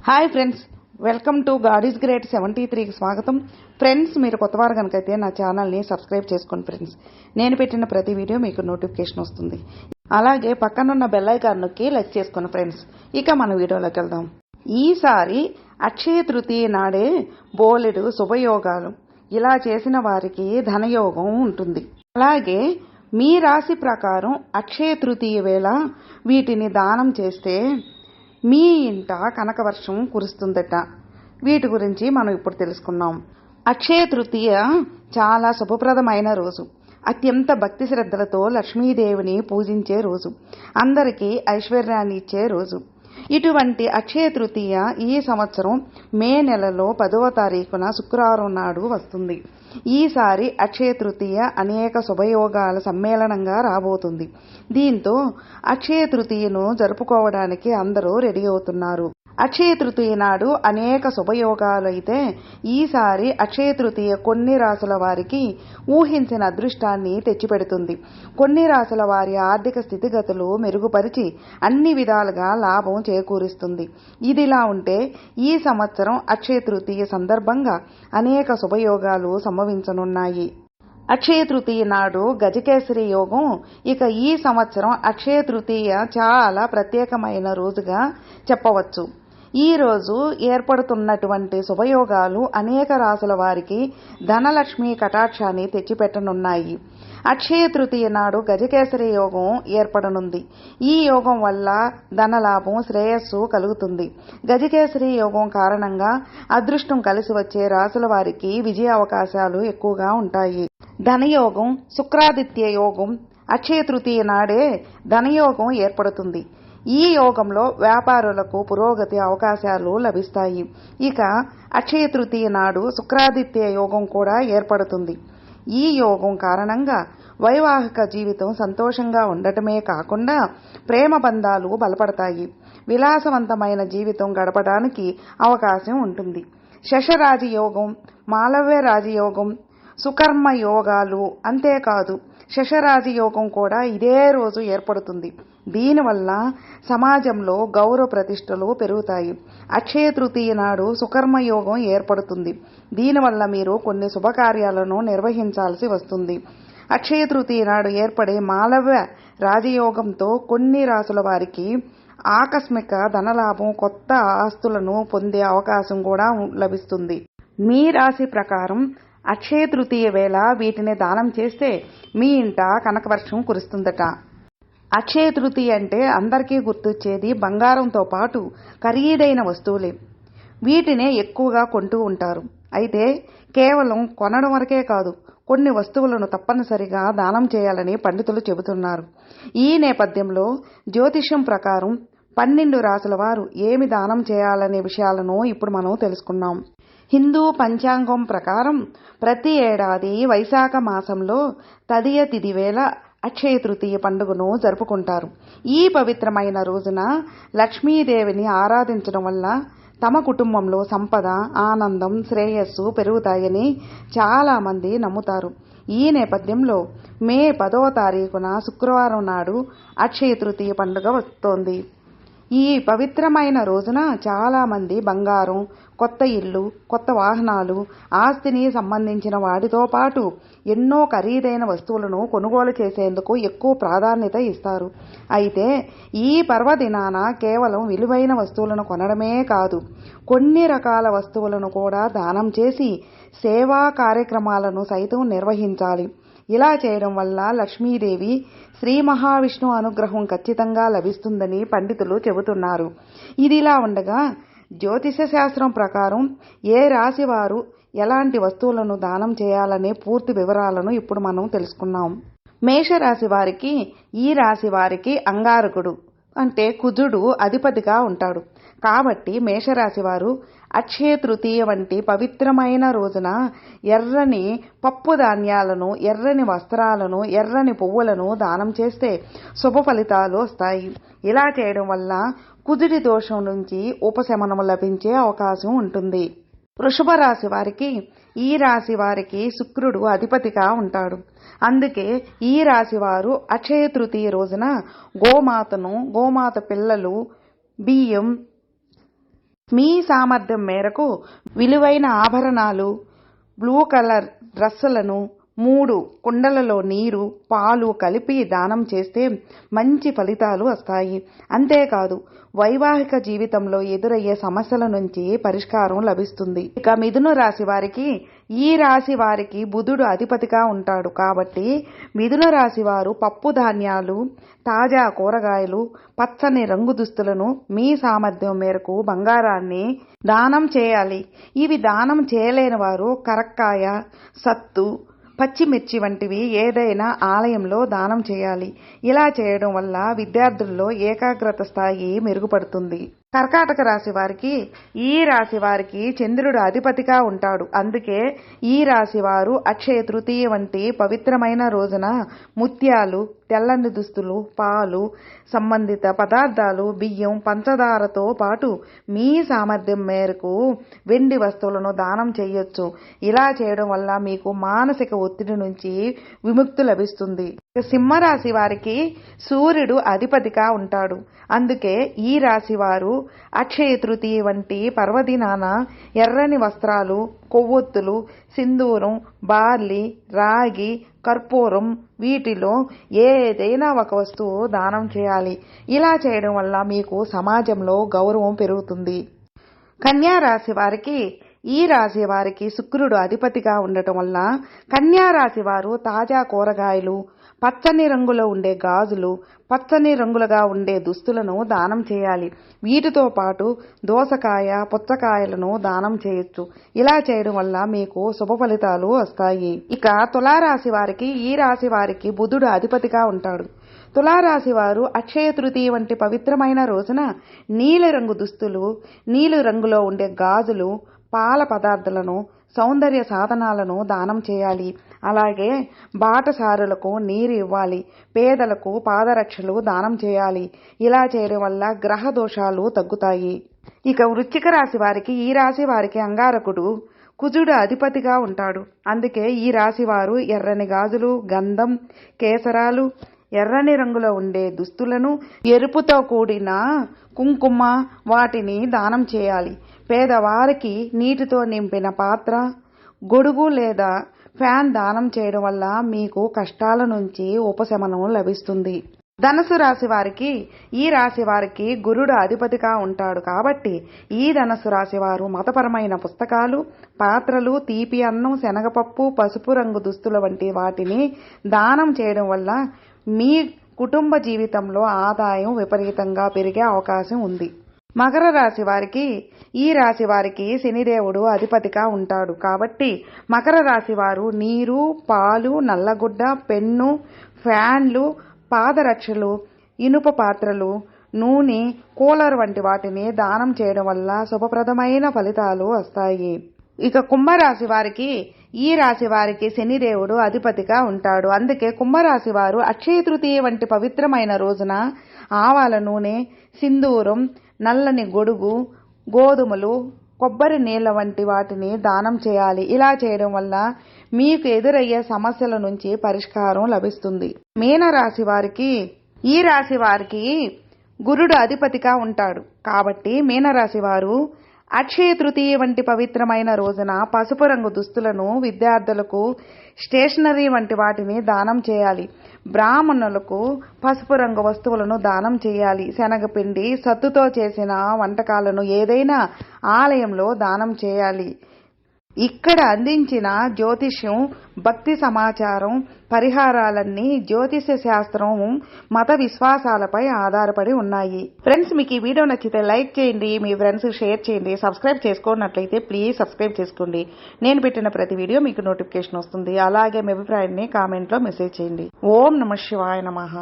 Hi friends, welcome to God is great 73కి స్వాగతం. Friends, మీరు కొత్తవారు కనుకైతే నా ఛానల్ని సబ్స్క్రైబ్ చేసుకోండి ఫ్రెండ్స్. నేను పెట్టిన ప్రతి వీడియో మీకు నోటిఫికేషన్ వస్తుంది. అలాగే పక్కనున్న బెల్ ఐకాన్ నొక్కి లైక్ చేసుకోండి ఫ్రెండ్స్. ఇక మన వీడియోలోకి వెళ్దాం. ఈసారి అక్షయ తృతీయ నాడే బోలెడు శుభయోగాలు. ఇలా చేసిన వారికి ధనయోగం ఉంటుంది. అలాగే మీ రాశి ప్రకారం అక్షయ తృతీయ వేళ వీటిని దానం చేస్తే మీ ఇంట కనకవర్షం కురుస్తుందట. వీటి గురించి మనం ఇప్పుడు తెలుసుకున్నాం. అక్షయ తృతీయ చాలా శుభప్రదమైన రోజు. అత్యంత భక్తి శ్రద్ధలతో లక్ష్మీదేవిని పూజించే రోజు. అందరికీ ఐశ్వర్యాన్ని ఇచ్చే రోజు. ఇటువంటి అక్షయ తృతీయ ఈ సంవత్సరం మే నెలలో 10వ తారీఖున శుక్రవారం నాడు వస్తుంది. ఈసారి అక్షయ తృతీయ అనేక శుభయోగాల సమ్మేళనంగా రాబోతుంది. దీంతో అక్షయ తృతీయను జరుపుకోవడానికి అందరూ రెడీ అవుతున్నారు. అక్షయ తృతీయ నాడు అనేక శుభయోగాలు అయితే ఈసారి అక్షయ తృతీయ కొన్ని రాసుల వారికి ఊహించిన అదృష్టాన్ని తెచ్చిపెడుతుంది. కొన్ని రాసుల వారి ఆర్థిక స్థితిగతులు మెరుగుపరిచి అన్ని విధాలుగా లాభం చేకూరుస్తుంది. ఇదిలా ఉంటే ఈ సంవత్సరం అక్షయ తృతీయ సందర్భంగా అనేక శుభయోగాలు సంభవించనున్నాయి. అక్షయ తృతీయ నాడు గజకేసరి యోగం. ఇక ఈ సంవత్సరం అక్షయ తృతీయ చాలా ప్రత్యేకమైన రోజుగా చెప్పవచ్చు. ఈ రోజు ఏర్పడుతున్నటువంటి శుభయోగాలు అనేక రాసుల వారికి ధనలక్ష్మి కటాక్షాన్ని తెచ్చిపెట్టనున్నాయి. అక్షయ తృతీయ నాడు గజకేసరి యోగం ఏర్పడనుంది. ఈ యోగం వల్ల ధనలాభం, శ్రేయస్సు కలుగుతుంది. గజకేసరి యోగం కారణంగా అదృష్టం కలిసి వచ్చే రాసుల వారికి విజయ అవకాశాలు ఎక్కువగా ఉంటాయి. ధనయోగం, శుక్రాదిత్య యోగం. అక్షయ తృతీయ నాడే ధనయోగం ఏర్పడుతుంది. ఈ యోగంలో వ్యాపారులకు పురోగతి అవకాశాలు లభిస్తాయి. ఇక అక్షయ తృతీయ నాడు శుక్రాదిత్య యోగం కూడా ఏర్పడుతుంది. ఈ యోగం కారణంగా వైవాహిక జీవితం సంతోషంగా ఉండటమే కాకుండా ప్రేమ బంధాలు బలపడతాయి. విలాసవంతమైన జీవితం గడపడానికి అవకాశం ఉంటుంది. శశరాజయోగం, మాలవ్య రాజయోగం, సుకర్మ యోగాలు. అంతేకాదు శశరాజయోగం కూడా ఇదే రోజు ఏర్పడుతుంది. దీనివల్ల సమాజంలో గౌరవ ప్రతిష్టలు పెరుగుతాయి. అక్షయ తృతీయ నాడు సుకర్మయోగం ఏర్పడుతుంది. దీనివల్ల మీరు కొన్ని శుభకార్యాలను నిర్వహించాల్సి వస్తుంది. అక్షయ తృతీయ నాడు ఏర్పడే మాలవ్య రాజయోగంతో కొన్ని రాసుల వారికి ఆకస్మిక ధనలాభం, కొత్త ఆస్తులను పొందే అవకాశం కూడా లభిస్తుంది. మీ రాశి ప్రకారం అక్షయ తృతీయ వేళ వీటిని దానం చేస్తే మీ ఇంట కనకవర్షం కురుస్తుందట. అక్షయ తృతీయ అంటే అందరికీ గుర్తొచ్చేది బంగారంతో పాటు ఖరీదైన వస్తువులే. వీటినే ఎక్కువగా కొంటూ ఉంటారు. అయితే కేవలం కొనడం వరకే కాదు, కొన్ని వస్తువులను తప్పనిసరిగా దానం చేయాలని పండితులు చెబుతున్నారు. ఈ నేపథ్యంలో జ్యోతిష్యం ప్రకారం 12 రాసుల వారు ఏమి దానం చేయాలనే విషయాలను ఇప్పుడు మనం తెలుసుకున్నాం. హిందూ పంచాంగం ప్రకారం ప్రతి ఏడాది వైశాఖ మాసంలో తదియ తిథి వేళ అక్షయ తృతీయ పండుగను జరుపుకుంటారు. ఈ పవిత్రమైన రోజున లక్ష్మీదేవిని ఆరాధించడం వల్ల తమ కుటుంబంలో సంపద, ఆనందం, శ్రేయస్సు పెరుగుతాయని చాలామంది నమ్ముతారు. ఈ నేపథ్యంలో మే 10వ తారీఖున శుక్రవారం నాడు అక్షయ తృతీయ పండుగ వస్తోంది. ఈ పవిత్రమైన రోజున చాలామంది బంగారం, కొత్త ఇల్లు, కొత్త వాహనాలు, ఆస్తిని సంబంధించిన వాటితో పాటు ఎన్నో ఖరీదైన వస్తువులను కొనుగోలు చేసేందుకు ఎక్కువ ప్రాధాన్యత ఇస్తారు. అయితే ఈ పర్వదినాన కేవలం విలువైన వస్తువులను కొనడమే కాదు, కొన్ని రకాల వస్తువులను కూడా దానం చేసి సేవా కార్యక్రమాలను సైతం నిర్వహించాలి. ఇలా చేయడం వల్ల లక్ష్మీదేవి, శ్రీ మహావిష్ణు అనుగ్రహం ఖచ్చితంగా లభిస్తుందని పండితులు చెబుతున్నారు. ఇదిలా ఉండగా జ్యోతిష శాస్త్రం ప్రకారం ఏ రాశి వారు ఎలాంటి వస్తువులను దానం చేయాలనే పూర్తి వివరాలను ఇప్పుడు మనం తెలుసుకున్నాం. మేషరాశి వారికి, ఈ రాశి వారికి అంగారకుడు అంటే కుజుడు అధిపతిగా ఉంటాడు. కాబట్టి మేషరాశి వారు అక్షయ తృతీయ వంటి పవిత్రమైన రోజున ఎర్రని పప్పు ధాన్యాలను, ఎర్రని వస్త్రాలను, ఎర్రని పువ్వులను దానం చేస్తే శుభ ఫలితాలు వస్తాయి. ఇలా చేయడం వల్ల కుజుడి దోషం నుంచి ఉపశమనం లభించే అవకాశం ఉంటుంది. వృషభ రాశి వారికి, ఈ రాశి వారికి శుక్రుడు అధిపతిగా ఉంటాడు. అందుకే ఈ రాశి వారు అక్షయ తృతీయ రోజున గోమాత పిల్లలు, బియ్యం, మీ సామర్థ్యం మేరకు విలువైన ఆభరణాలు, బ్లూ కలర్ డ్రెస్సులను 3 కుండలలో నీరు, పాలు కలిపి దానం చేస్తే మంచి ఫలితాలు వస్తాయి. అంతేకాదు వైవాహిక జీవితంలో ఎదురయ్యే సమస్యల నుంచి పరిష్కారం లభిస్తుంది. ఇక మిథున రాశి వారికి, ఈ రాశి వారికి బుధుడు అధిపతిగా ఉంటాడు కాబట్టి మిథున రాశి వారు పప్పు ధాన్యాలు, తాజా కూరగాయలు, పచ్చని రంగు దుస్తులను, మీ సామర్థ్యం మేరకు బంగారాన్ని దానం చేయాలి. ఇవి దానం చేయలేని వారు కరక్కాయ, సత్తు, పచ్చిమిర్చి వంటివి ఏదైనా ఆలయంలో దానం చేయాలి. ఇలా చేయడం వల్ల విద్యార్థుల్లో ఏకాగ్రత స్థాయి మెరుగుపడుతుంది. కర్కాటక రాశి వారికి, ఈ రాశి వారికి చంద్రుడు అధిపతిగా ఉంటాడు. అందుకే ఈ రాశి వారు అక్షయ తృతీయ వంటి పవిత్రమైన రోజున ముత్యాలు, తెల్లని దుస్తులు, పాలు, సంబంధిత పదార్థాలు, బియ్యం, పంచదారతో పాటు మీ సామర్థ్యం మేరకు వెండి వస్తువులను దానం చేయొచ్చు. ఇలా చేయడం వల్ల మీకు మానసిక ఒత్తిడి నుంచి విముక్తి లభిస్తుంది. సింహరాశి వారికి సూర్యుడు అధిపతిగా ఉంటాడు. అందుకే ఈ రాశి వారు అక్షయ తృతీయ వంటి పర్వదినాన ఎర్రని వస్త్రాలు, కొవ్వొత్తులు, సింధూరం, బార్లీ, రాగి, కర్పూరం వీటిలో ఏదైనా ఒక వస్తువు దానం చేయాలి. ఇలా చేయడం వల్ల మీకు సమాజంలో గౌరవం పెరుగుతుంది. కన్యా రాశి వారికి, ఈ రాశి వారికి శుక్రుడు అధిపతిగా ఉండటం వల్ల కన్యా రాశి వారు తాజా కూరగాయలు, పచ్చని రంగులో ఉండే గాజులు, పచ్చని రంగులుగా ఉండే దుస్తులను దానం చేయాలి. వీటితో పాటు దోసకాయ, పుచ్చకాయలను దానం చేయొచ్చు. ఇలా చేయడం వల్ల మీకు శుభ ఫలితాలు వస్తాయి. ఇక తులారాశి వారికి, ఈ రాశి వారికి బుధుడు అధిపతిగా ఉంటాడు. తులారాశి వారు అక్షయ తృతీయ వంటి పవిత్రమైన రోజున నీలిరంగు దుస్తులు, నీలి రంగులో ఉండే గాజులు, పాల పదార్థాలను, సౌందర్య సాధనాలను దానం చేయాలి. అలాగే బాటసారులకు నీరు ఇవ్వాలి. పేదలకు పాదరక్షలు దానం చేయాలి. ఇలా చేయడం వల్ల గ్రహ దోషాలు తగ్గుతాయి. ఇక వృశ్చిక రాశి వారికి, ఈ రాశి వారికి అంగారకుడు కుజుడు అధిపతిగా ఉంటాడు. అందుకే ఈ రాశి వారు ఎర్రని గాజులు, గంధం, కేసరాలు, ఎర్రని రంగులో ఉండే దుస్తులను, ఎరుపుతో కూడిన కుంకుమ వాటిని దానం చేయాలి. పేదవారికి నీటితో నింపిన పాత్ర, గొడుగు లేదా ఫ్యాన్ దానం చేయడం వల్ల మీకు కష్టాల నుంచి ఉపశమనం లభిస్తుంది. ధనుసు రాశి వారికి, ఈ రాశి వారికి గురుడు అధిపతిగా ఉంటాడు కాబట్టి ఈ ధనుసు రాశి వారు మతపరమైన పుస్తకాలు, పాత్రలు, తీపి అన్నం, శనగపప్పు, పసుపు రంగు దుస్తుల వంటి వాటిని దానం చేయడం వల్ల మీ కుటుంబ జీవితంలో ఆదాయం విపరీతంగా పెరిగే అవకాశం ఉంది. మకర రాశి వారికి, ఈ రాశి వారికి శనిదేవుడు అధిపతిగా ఉంటాడు కాబట్టి మకర రాశి వారు నీరు, పాలు, నల్లగుడ్డ, పెన్ను, ఫ్యాన్లు, పాదరక్షలు, ఇనుప పాత్రలు, నూనె, కూలర్ వంటి వాటిని దానం చేయడం వల్ల శుభప్రదమైన ఫలితాలు వస్తాయి. ఇక కుంభరాశి వారికి, ఈ రాశి వారికి శనిదేవుడు అధిపతిగా ఉంటాడు. అందుకే కుంభరాశి వారు అక్షయ తృతీయ వంటి పవిత్రమైన రోజున ఆవాల నూనె, సింధూరం, నల్లని గొడుగు, గోధుమలు, కొబ్బరి నీళ్ల వంటి వాటిని దానం చేయాలి. ఇలా చేయడం వల్ల మీకు ఎదురయ్యే సమస్యల నుంచి పరిష్కారం లభిస్తుంది. మీన రాశి వారికి, ఈ రాశి వారికి గురుడు అధిపతిగా ఉంటాడు కాబట్టి మీనరాశి వారు అక్షయ తృతీయ వంటి పవిత్రమైన రోజున పసుపు రంగు దుస్తులను, విద్యార్థులకు స్టేషనరీ వంటి వాటిని దానం చేయాలి. బ్రాహ్మణులకు పసుపు రంగు వస్తువులను దానం చేయాలి. శనగపిండి, సత్తుతో చేసిన వంటకాలను ఏదైనా ఆలయంలో దానం చేయాలి. ఇక్కడ అందించిన జ్యోతిష్యం, భక్తి సమాచారం, పరిహారాలన్నీ జ్యోతిష్య శాస్త్రం, మత విశ్వాసాలపై ఆధారపడి ఉన్నాయి. ఫ్రెండ్స్, మీకు ఈ వీడియో నచ్చితే లైక్ చేయండి, మీ ఫ్రెండ్స్ షేర్ చేయండి. సబ్స్క్రైబ్ చేసుకున్నట్లయితే ప్లీజ్ సబ్స్క్రైబ్ చేసుకోండి. నేను పెట్టిన ప్రతి వీడియో మీకు నోటిఫికేషన్ వస్తుంది. అలాగే మీ అభిప్రాయాన్ని కామెంట్లో మెసేజ్ చేయండి. ఓం నమః శివాయ నమః.